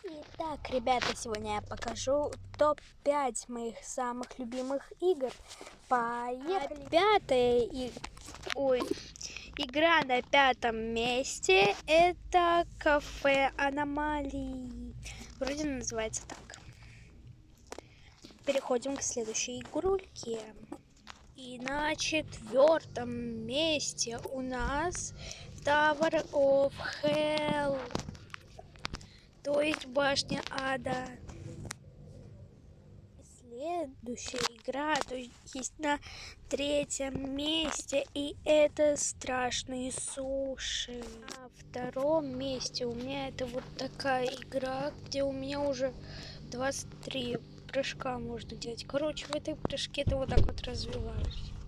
Итак, ребята, сегодня я покажу топ-5 моих самых любимых игр. Поехали! Игра на пятом месте — это Кафе Аномалии. Вроде называется так. Переходим к следующей игрульке. И на четвертом месте у нас Tower of Hell, то есть башня ада. Следующая игра, то есть на третьем месте, и это Страшные суши. На втором месте у меня это вот такая игра, где у меня уже 23 прыжка можно делать. Короче, в этой прыжке ты вот так вот развиваешься.